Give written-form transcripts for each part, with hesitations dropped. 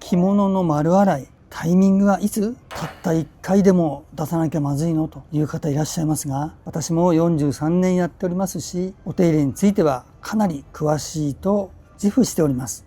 着物の丸洗い、タイミングはいつ？たった1回でも出さなきゃまずいのという方いらっしゃいますが、私も43年やっておりますし、お手入れについてはかなり詳しいと自負しております。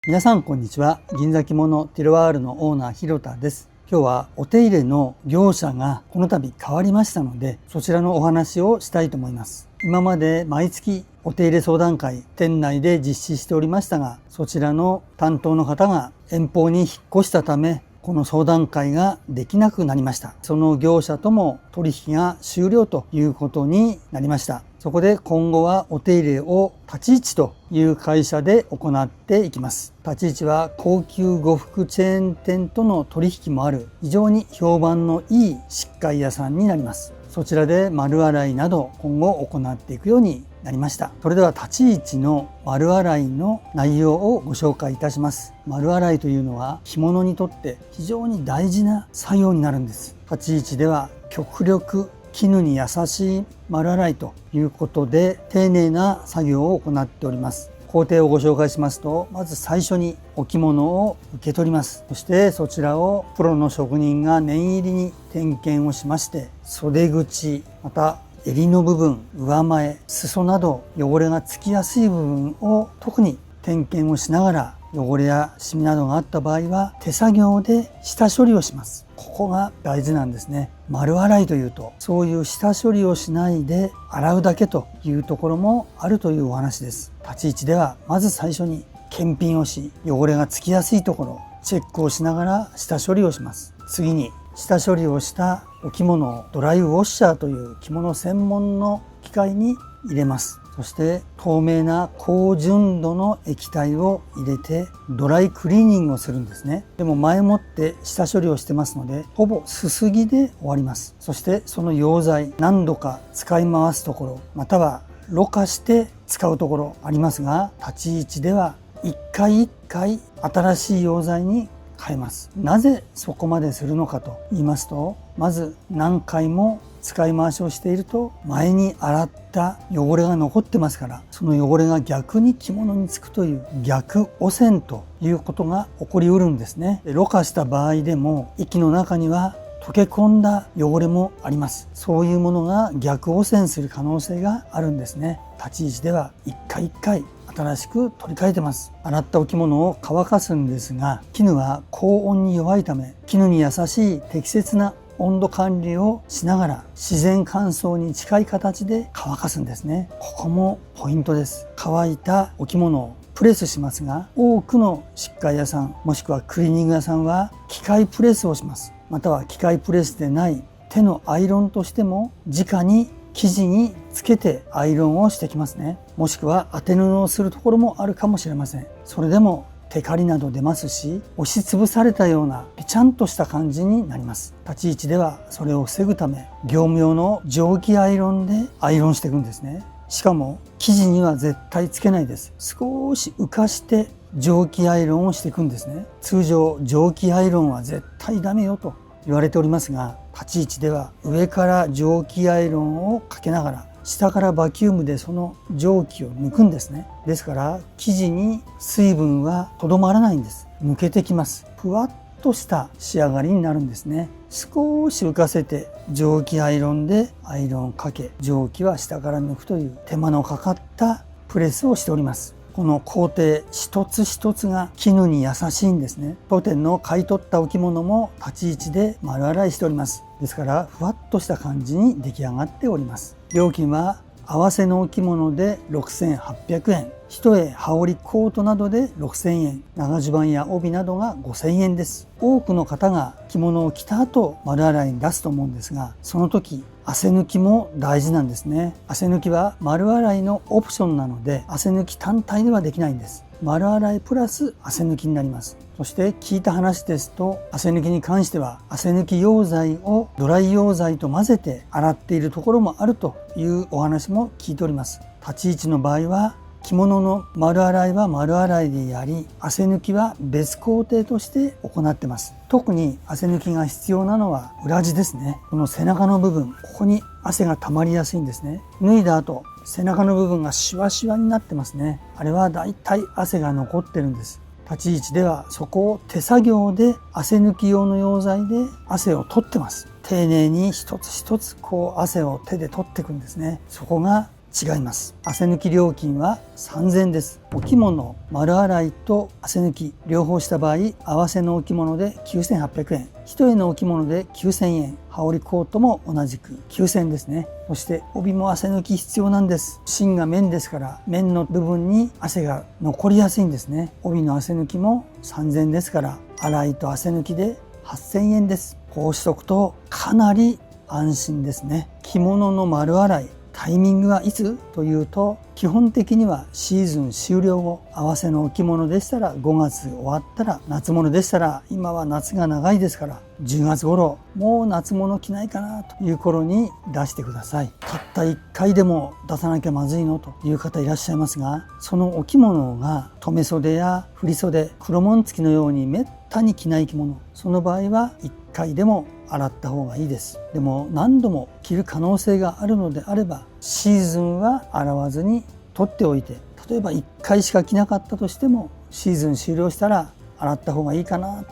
皆さんこんにちは。銀座着物ティロワールのオーナー広田です。今日はお手入れの業者がこの度変わりましたので、そちらのお話をしたいと思います。今まで毎月お手入れ相談会店内で実施しておりましたが、そちらの担当の方が遠方に引っ越したため、この相談会ができなくなりました。その業者とも取引が終了ということになりました。そこで今後はお手入れを立ち位置という会社で行っていきます。立ち位置は高級呉服チェーン店との取引もある非常に評判のいい漆喰屋さんになります。そちらで丸洗いなど今後行っていくようになりました。それでは立ち位置の丸洗いの内容をご紹介いたします。丸洗いというのは着物にとって非常に大事な作業になるんです。立ち位置では極力絹に優しい丸洗いということで丁寧な作業を行っております。工程をご紹介しますと、まず最初にお着物を受け取ります。そしてそちらをプロの職人が念入りに点検をしまして、袖口、また襟の部分、上前、裾など汚れがつきやすい部分を特に点検をしながら、汚れやシミなどがあった場合は手作業で下処理をします。ここが大事なんですね。丸洗いというとそういう下処理をしないで洗うだけというところもあるというお話です。立ち位置ではまず最初に検品をし、汚れがつきやすいところチェックをしながら下処理をします。次に下処理をしたお着物をドライウォッシャーという着物専門の機械に入れます。そして透明な高純度の液体を入れてドライクリーニングをするんですね。でも前もって下処理をしてますので、ほぼすすぎで終わります。そしてその溶剤、何度か使い回すところ、またはろ過して使うところありますが、立ち位置では一回一回新しい溶剤に変えます。なぜそこまでするのかと言いますと、まず何回も使い回しをしていると前に洗った汚れが残ってますから、その汚れが逆に着物につくという逆汚染ということが起こりうるんですね。ろ過した場合でも息の中には溶け込んだ汚れもあります。そういうものが逆汚染する可能性があるんですね。立ち位置では一回一回新しく取り替えてます。洗ったお着物を乾かすんですが、絹は高温に弱いため、絹に優しい適切な温度管理をしながら自然乾燥に近い形で乾かすんですね。ここもポイントです。乾いたお着物をプレスしますが、多くの漆喰屋さんもしくはクリーニング屋さんは機械プレスをします。または機械プレスでない手のアイロンとしても直に生地につけてアイロンをしてきますね。もしくは当て布をするところもあるかもしれません。それでもテカリなど出ますし、押しつぶされたようなぺちゃんとした感じになります。立ち位置ではそれを防ぐため、業務用の蒸気アイロンでアイロンしていくんですね。しかも生地には絶対つけないです。少し浮かして蒸気アイロンをしていくんですね。通常蒸気アイロンは絶対ダメよと言われておりますが、立ち位置では上から蒸気アイロンをかけながら下からバキュームでその蒸気を抜くんですね。ですから生地に水分はとどまらないんです。抜けてきます。ふわっとした仕上がりになるんですね。少し浮かせて蒸気アイロンでアイロンをかけ、蒸気は下から抜くという手間のかかったプレスをしております。この工程一つ一つが絹に優しいんですね。当店の買い取ったお着物も立ち位置で丸洗いしております。ですからふわっとした感じに出来上がっております。料金は合わせのお着物で6800円、一重羽織コートなどで6000円、長襦袢や帯などが5000円です。多くの方が着物を着た後丸洗いに出すと思うんですが、その時汗抜きも大事なんですね。汗抜きは丸洗いのオプションなので、汗抜き単体ではできないんです。丸洗いプラス汗抜きになります。そして聞いた話ですと、汗抜きに関しては汗抜き溶剤をドライ溶剤と混ぜて洗っているところもあるというお話も聞いております。立ち位置の場合は着物の丸洗いは丸洗いでやり、汗抜きは別工程として行っています。特に汗抜きが必要なのは裏地ですね。この背中の部分、ここに汗が溜まりやすいんですね。脱いだ後、背中の部分がシワシワになってますね。あれはだいたい汗が残ってるんです。立ち位置ではそこを手作業で汗抜き用の溶剤で汗を取ってます。丁寧に一つ一つ汗を手で取っていくんですね。そこが違います。汗抜き料金は3000円です。お着物丸洗いと汗抜き両方した場合、合わせのお着物で9800円、一重のお着物で9000円、羽織コートも同じく9000円ですね。そして帯も汗抜き必要なんです。芯が綿ですから、綿の部分に汗が残りやすいんですね。帯の汗抜きも3000円ですから、洗いと汗抜きで8000円です。こうしとくとかなり安心ですね。着物の丸洗い、タイミングはいつというと、基本的にはシーズン終了後、合わせのお着物でしたら5月終わったら、夏物でしたら今は夏が長いですから10月頃、もう夏物着ないかなという頃に出してください。たった1回でも出さなきゃまずいのという方いらっしゃいますが、そのお着物が留め袖や振り袖、黒紋付きのようにめったに着ない着物、その場合は1回でも洗った方がいいです。でも何度も着る可能性があるのであれば、シーズンは洗わずに取っておいて、例えば1回しか着なかったとしてもシーズン終了したら洗った方がいいかなと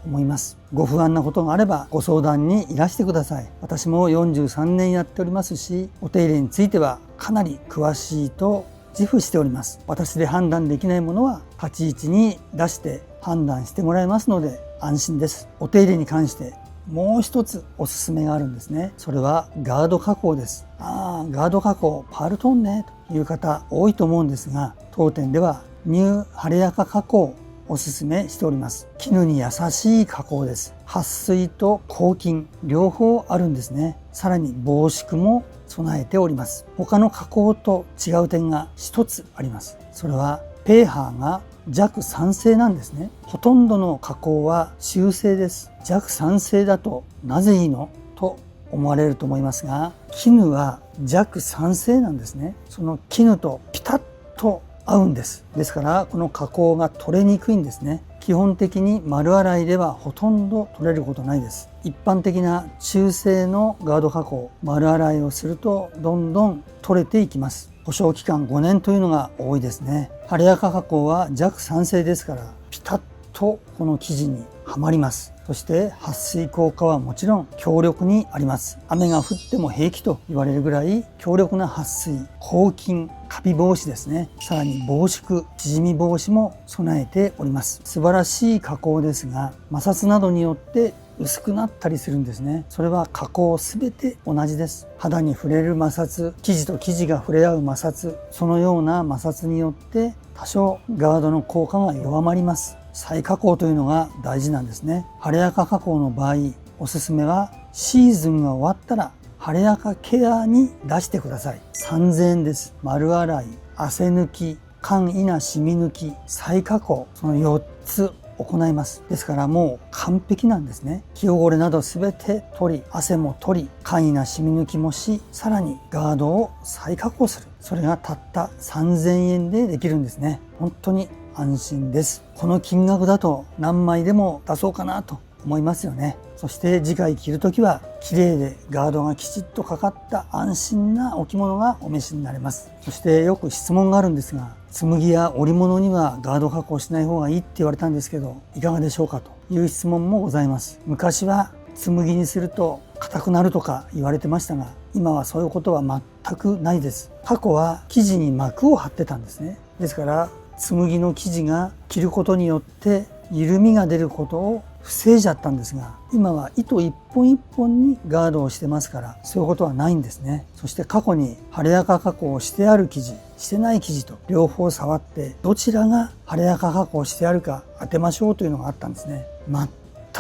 思います。ご不安なことがあればご相談にいらしてください。私も43年やっておりますし、お手入れについてはかなり詳しいと自負しております。私で判断できないものは立ち位置に出して判断してもらえますので安心です。お手入れに関してもう一つおすすめがあるんですね。それはガード加工です。ガード加工パールトーンねという方多いと思うんですが、当店ではニュー晴れやか加工をおすすめしております。絹に優しい加工です。撥水と抗菌両方あるんですね。さらに防縮も備えております。他の加工と違う点が一つあります。それはペーハーが弱酸性なんですね。ほとんどの加工は中性です。弱酸性だとなぜいいのと思われると思いますが、絹は弱酸性なんですね。その絹とピタッと合うんです。ですからこの加工が取れにくいんですね。基本的に丸洗いではほとんど取れることないです。一般的な中性のガード加工、丸洗いをするとどんどん取れていきます。保証期間5年というのが多いですね。晴れやか加工は弱酸性ですから、ピタッとこの生地にはまります。そして撥水効果はもちろん強力にあります。雨が降っても平気と言われるぐらい強力な撥水、抗菌、カビ防止ですね。さらに防縮、縮み防止も備えております。素晴らしい加工ですが、摩擦などによって薄くなったりするんですね。それは加工すべて同じです。肌に触れる摩擦、生地と生地が触れ合う摩擦、そのような摩擦によって多少ガードの効果が弱まります。再加工というのが大事なんですね。晴れやか加工の場合、おすすめはシーズンが終わったら晴れやかケアに出してください。3000円です。丸洗い、汗抜き、簡易なシミ抜き、再加工、その4つ行います。ですからもう完璧なんですね。気汚れなどすべて取り、汗も取り、簡易なシミ抜きもし、さらにガードを再加工する。それがたった3000円でできるんですね。本当に安心です。この金額だと何枚でも出そうかなと思いますよね。そして次回着るときは綺麗でガードがきちっとかかった安心なお着物がお召しになれます。そしてよく質問があるんですが、紬や織物にはガード加工しない方がいいって言われたんですけど、いかがでしょうかという質問もございます。昔は紬にすると硬くなるとか言われてましたが、今はそういうことは全くないです。過去は生地に膜を張ってたんですね。ですから紬の生地が着ることによって緩みが出ることを防いじゃったんですが、今は糸一本一本にガードをしてますから、そういうことはないんですね。そして過去に晴れやか加工をしてある生地、してない生地と両方触って、どちらが晴れやか加工してあるか当てましょうというのがあったんですね。全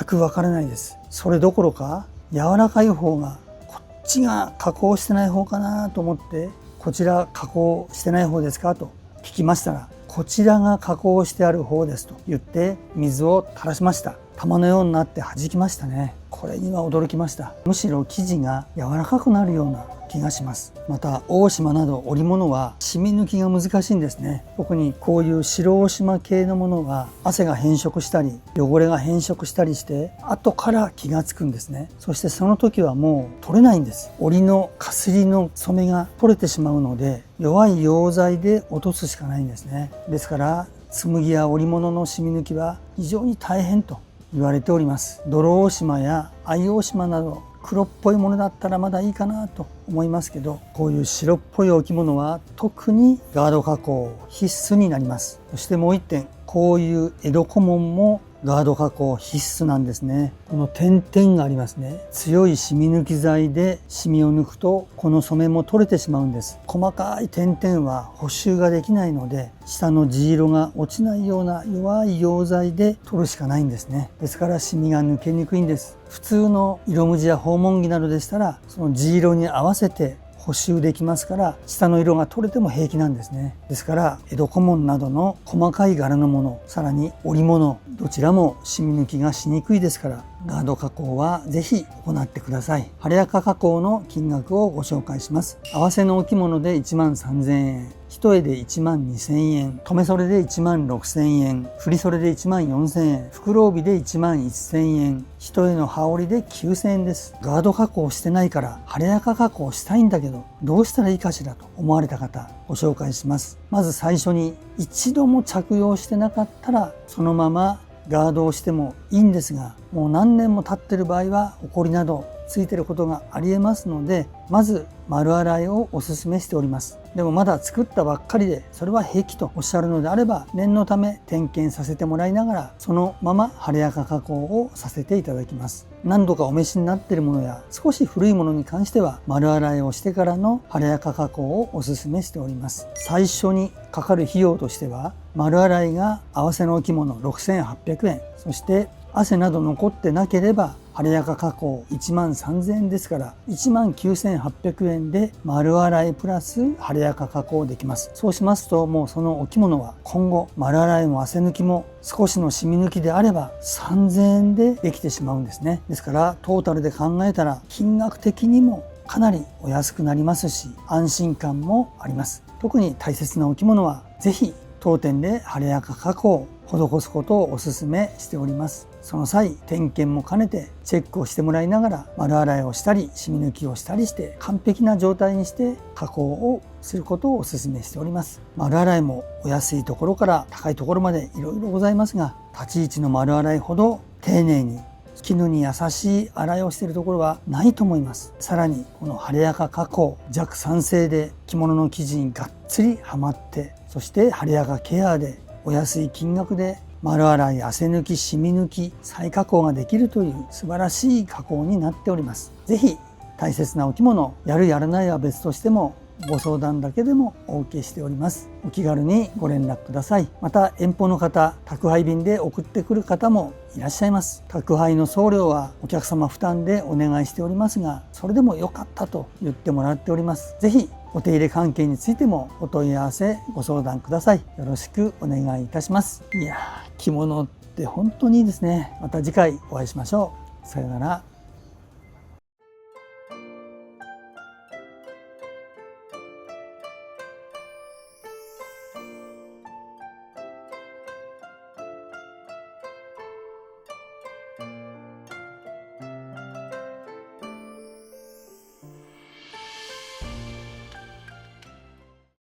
くわからないです。それどころか柔らかい方がこっちが加工してない方かなと思って、こちら加工してない方ですかと聞きましたら、こちらが加工してある方ですと言って水を垂らしました。玉のようになって弾きましたね。これには驚きました。むしろ生地が柔らかくなるような気がします。また大島など織物は染み抜きが難しいんですね。特にこういう白大島系のものは汗が変色したり汚れが変色したりして後から気がつくんですね。そしてその時はもう取れないんです。織のかすりの染めが取れてしまうので弱い溶剤で落とすしかないんですね。ですから紬や織物の染み抜きは非常に大変と言われております。泥大島や藍大島など黒っぽいものだったらまだいいかなと思いますけど、こういう白っぽい置物は特にガード加工必須になります。そしてもう一点、こういう江戸小紋もガード加工必須なんですね。この点々がありますね。強い染み抜き剤で染みを抜くとこの染めも取れてしまうんです。細かい点々は補修ができないので下の地色が落ちないような弱い溶剤で取るしかないんですね。ですから染みが抜けにくいんです。普通の色無地や訪問着などでしたらその地色に合わせて補修できますから下の色が取れても平気なんですね。ですから江戸小紋などの細かい柄のもの、さらに織物、どちらも染み抜きがしにくいですからガード加工はぜひ行ってください。晴れ赤加工の金額をご紹介します。合わせのお着物で13,000円、一重で12,000円、留め袖で16,000円、振り袖で14,000円、袋帯で11,000円、一重の羽織で9,000円です。ガード加工してないから晴れ赤加工したいんだけどどうしたらいいかしらと思われた方ご紹介します。まず最初に一度も着用してなかったらそのままガードをしてもいいんですが、もう何年も経っている場合はホコリなどついていることがありえますので、まず丸洗いをお勧めしております。でもまだ作ったばっかりでそれは平気とおっしゃるのであれば念のため点検させてもらいながらそのまま晴れ赤加工をさせていただきます。何度かお召しになっているものや少し古いものに関しては丸洗いをしてからの晴れ赤加工をお勧めしております。最初にかかる費用としては丸洗いが合わせのお着物6,800円、そして汗など残ってなければ晴れ赤加工13,000円ですから19,800円で丸洗いプラス晴れ赤加工できます。そうしますともうそのお着物は今後丸洗いも汗抜きも少しの染み抜きであれば3,000円でできてしまうんですね。ですからトータルで考えたら金額的にもかなりお安くなりますし安心感もあります。特に大切なお着物はぜひ当店で晴れ赤加工を施すことをお勧めしております。その際点検も兼ねてチェックをしてもらいながら丸洗いをしたり染み抜きをしたりして完璧な状態にして加工をすることをお勧めしております。丸洗いもお安いところから高いところまでいろいろございますが、立ち位置の丸洗いほど丁寧に絹に優しい洗いをしているところはないと思います。さらにこの晴れ赤加工弱酸性で着物の生地にがっつりはまって、そして晴れ赤ケアでお安い金額で丸洗い、汗抜き、染み抜き、再加工ができるという素晴らしい加工になっております。ぜひ大切なお着物やるやらないは別としてもご相談だけでもお受けしております。お気軽にご連絡ください。また遠方の方、宅配便で送ってくる方もいらっしゃいます。宅配の送料はお客様負担でお願いしておりますが、それでも良かったと言ってもらっております。ぜひお手入れ関係についてもお問い合わせご相談ください。よろしくお願いいたします。いやー、着物って本当にいいですね。また次回お会いしましょう。さようなら。